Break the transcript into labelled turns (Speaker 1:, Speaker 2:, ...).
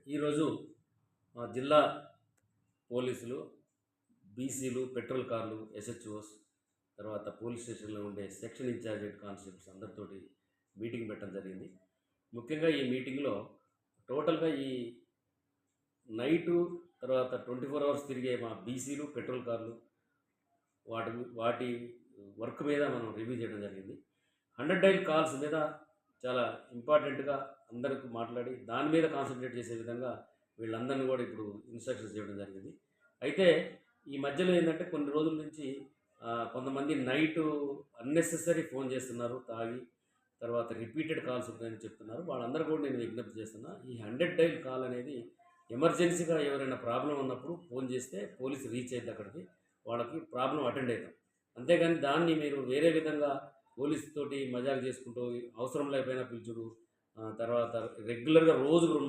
Speaker 1: ఈరోజు జిల్లా పోలీసులు, బీసీలు, పెట్రోల్ కార్లు, ఎస్హెచ్ఓస్, తర్వాత పోలీస్ స్టేషన్లో ఉండే సెక్షన్ ఇన్ఛార్జ్ హెడ్ కానిస్టేబుల్స్ అందరితోటి మీటింగ్ పెట్టడం జరిగింది. ముఖ్యంగా ఈ మీటింగ్లో టోటల్గా ఈ నైటు తర్వాత 24 అవర్స్ తిరిగే మా బీసీలు, పెట్రోల్ కార్లు వాటి వర్క్ మీద మనం రివ్యూ చేయడం జరిగింది. 100 డైల్ కాల్స్ మీద చాలా ఇంపార్టెంట్గా అందరికీ మాట్లాడి దాని మీద కాన్సన్ట్రేట్ చేసే విధంగా వీళ్ళందరినీ కూడా ఇప్పుడు ఇన్స్ట్రక్షన్స్ చేయడం జరిగింది. అయితే ఈ మధ్యలో ఏంటంటే కొన్ని రోజుల నుంచి కొంతమంది నైటు అన్నెసెసరీ ఫోన్ చేస్తున్నారు తాగి, తర్వాత రిపీటెడ్ కాల్స్ ఉంటాయని చెప్తున్నారు. వాళ్ళందరూ కూడా నేను విజ్ఞప్తి చేస్తున్నా, ఈ 100 డైల్ కాల్ అనేది ఎమర్జెన్సీగా ఎవరైనా ప్రాబ్లం ఉన్నప్పుడు ఫోన్ చేస్తే పోలీసు రీచ్ అయితే అక్కడికి వాళ్ళకి ప్రాబ్లం అటెండ్ అవుతాం. అంతేగాని దాన్ని మీరు వేరే విధంగా పోలీసు తోటి మజాక్ చేసుకుంటూ అవసరం లేకపోయినా పిలుచుడు, తర్వాత రెగ్యులర్గా రోజుకు